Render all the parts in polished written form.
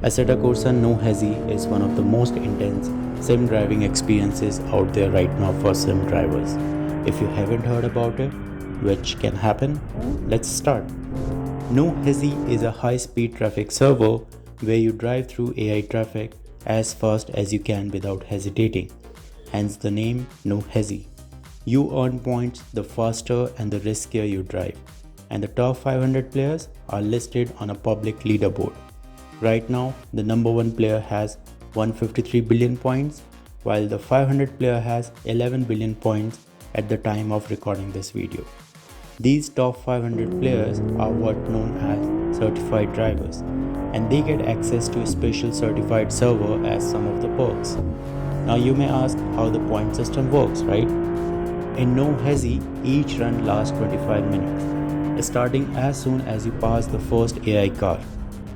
Asseta Corsa No Hesi is one of the most intense sim driving experiences out there right now for sim drivers. If you haven't heard about it, which can happen, let's start. No Hesi is a high speed traffic server where you drive through AI traffic as fast as you can without hesitating, hence the name No Hesi. You earn points the faster and the riskier you drive, and the top 500 players are listed on a public leaderboard. Right now, the number one player has 153 billion points, while the 500 player has 11 billion points at the time of recording this video. These top 500 players are what known as certified drivers, and they get access to a special certified server as some of the perks. Now you may ask how the point system works, right? In No Hesi, each run lasts 25 minutes, starting as soon as you pass the first AI car.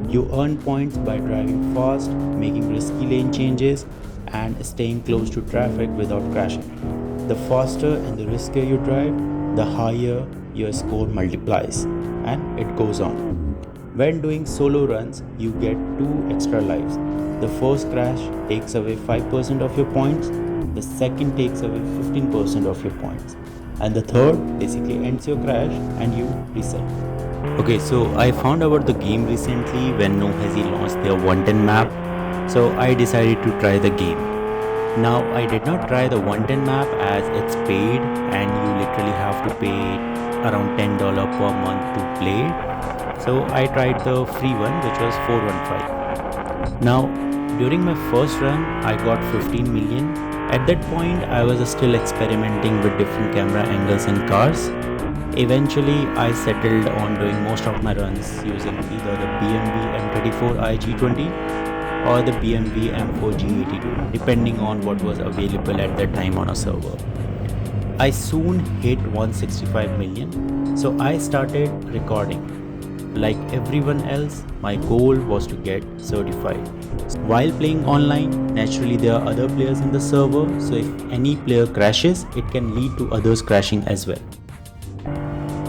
You earn points by driving fast, making risky lane changes, and staying close to traffic without crashing. The faster and the riskier you drive, the higher your score multiplies, and it goes on. When doing solo runs, you get 2 extra lives. The first crash takes away 5% of your points, the second takes away 15% of your points, and the third basically ends your crash and you reset. Okay, so I found about the game recently when No Hesi launched their 110 map, so I decided to try the game. Now I did not try the 110 map as it's paid and you literally have to pay around $10 per month to play it. So I tried the free one, which was 415. Now during my first run I got 15 million. At that point I was still experimenting with different camera angles in cars. Eventually I settled on doing most of my runs using either the BMW M34 iG20 or the BMW M4 G82, depending on what was available at that time on a server. I soon hit 165 million, so I started recording. Like everyone else, my goal was to get certified. While playing online, naturally there are other players in the server, so if any player crashes, it can lead to others crashing as well.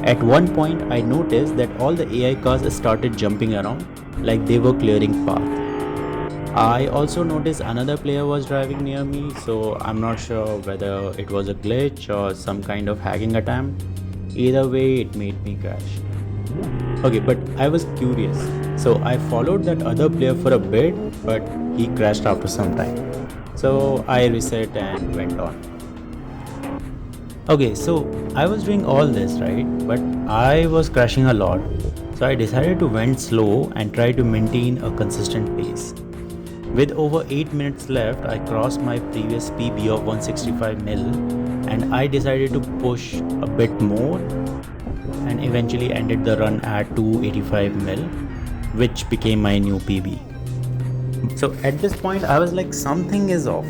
At one point, I noticed that all the AI cars started jumping around like they were clearing path. I also noticed another player was driving near me, so I'm not sure whether it was a glitch or some kind of hacking attempt. Either way, it made me crash. Okay, but I was curious, so I followed that other player for a bit, but he crashed after some time. So I reset and went on. Okay, so I was doing all this, right? But I was crashing a lot. So I decided to went slow and try to maintain a consistent pace. With over 8 minutes left, I crossed my previous PB of 165 mil and I decided to push a bit more and eventually ended the run at 285 mil, which became my new PB. So at this point I was like, something is off.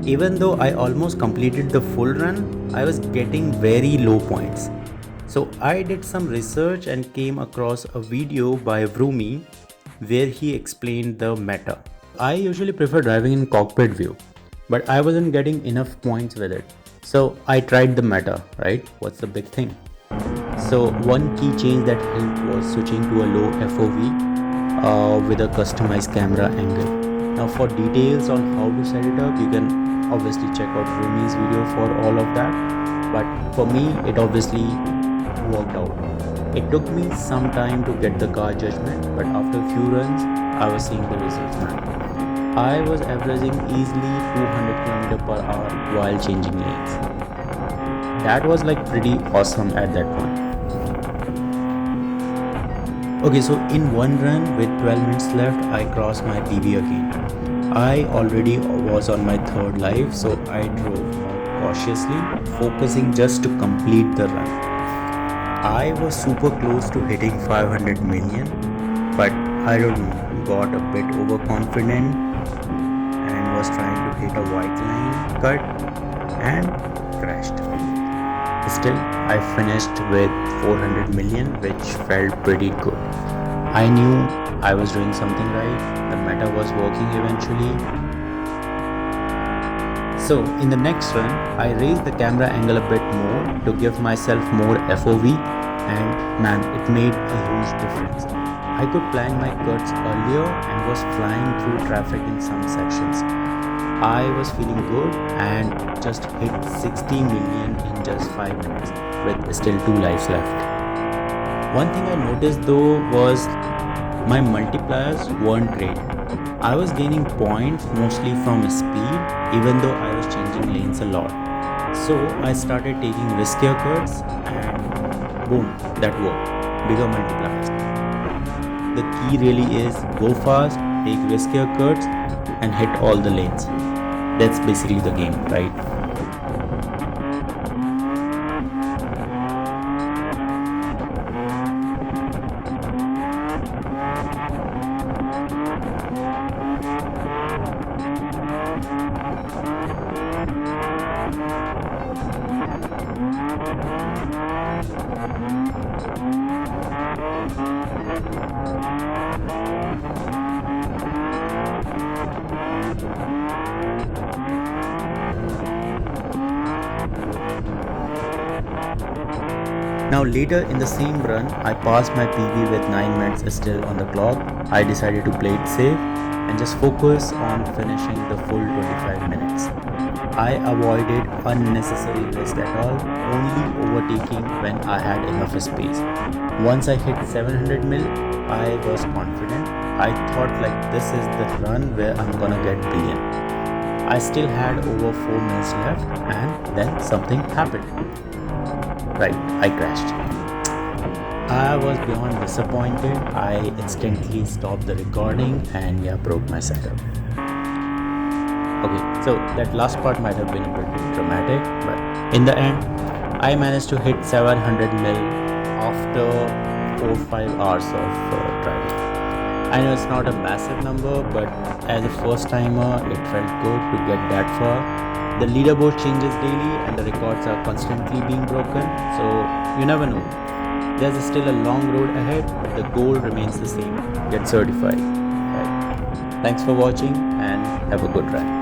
Even though I almost completed the full run, I was getting very low points. So I did some research and came across a video by Vroomy where he explained the meta. I usually prefer driving in cockpit view, but I wasn't getting enough points with it. So I tried the meta, right? What's the big thing? So one key change that helped was switching to a low FOV with a customized camera angle. Now for details on how to set it up, you can obviously check out Roomy's video for all of that. But for me, it obviously worked out. It took me some time to get the car judgment, but after a few runs, I was seeing the results now. I was averaging easily 200 km per hour while changing lanes. That was like pretty awesome at that point. Okay, so in one run with 12 minutes left, I crossed my PB again. I already was on my third life, so I drove more cautiously, focusing just to complete the run. I was super close to hitting 500 million, but I don't know, got a bit overconfident and was trying to hit a white line cut and crashed. Still, I finished with 400 million, which felt pretty good. I knew I was doing something right, the meta was working eventually. So in the next run, I raised the camera angle a bit more to give myself more FOV, and man, it made a huge difference. I could plan my cuts earlier and was flying through traffic in some sections. I was feeling good and just hit 60 million in just 5 minutes with still 2 lives left. One thing I noticed though was my multipliers weren't great. I was gaining points mostly from speed even though I was changing lanes a lot. So I started taking riskier cuts and boom, that worked. Bigger multipliers. The key really is go fast, take riskier cuts and hit all the lanes. That's basically the game, right? Now later in the same run, I passed my PB with 9 minutes still on the clock. I decided to play it safe and just focus on finishing the full 25 minutes. I avoided unnecessary risk at all, only overtaking when I had enough space. Once I hit 700 mil, I was confident. I thought like this is the run where I'm gonna get billion. I still had over 4 minutes left and then something happened. Right, I crashed. I was beyond disappointed. I instantly stopped the recording and broke my setup. Okay, so that last part might have been a bit dramatic, but in the end, I managed to hit 700 mil after 4-5 hours of driving. I know it's not a massive number, but as a first timer, it felt good to get that far. The leaderboard changes daily and the records are constantly being broken, so you never know. There's still a long road ahead, but the goal remains the same: get certified. Right. Thanks for watching and have a good ride.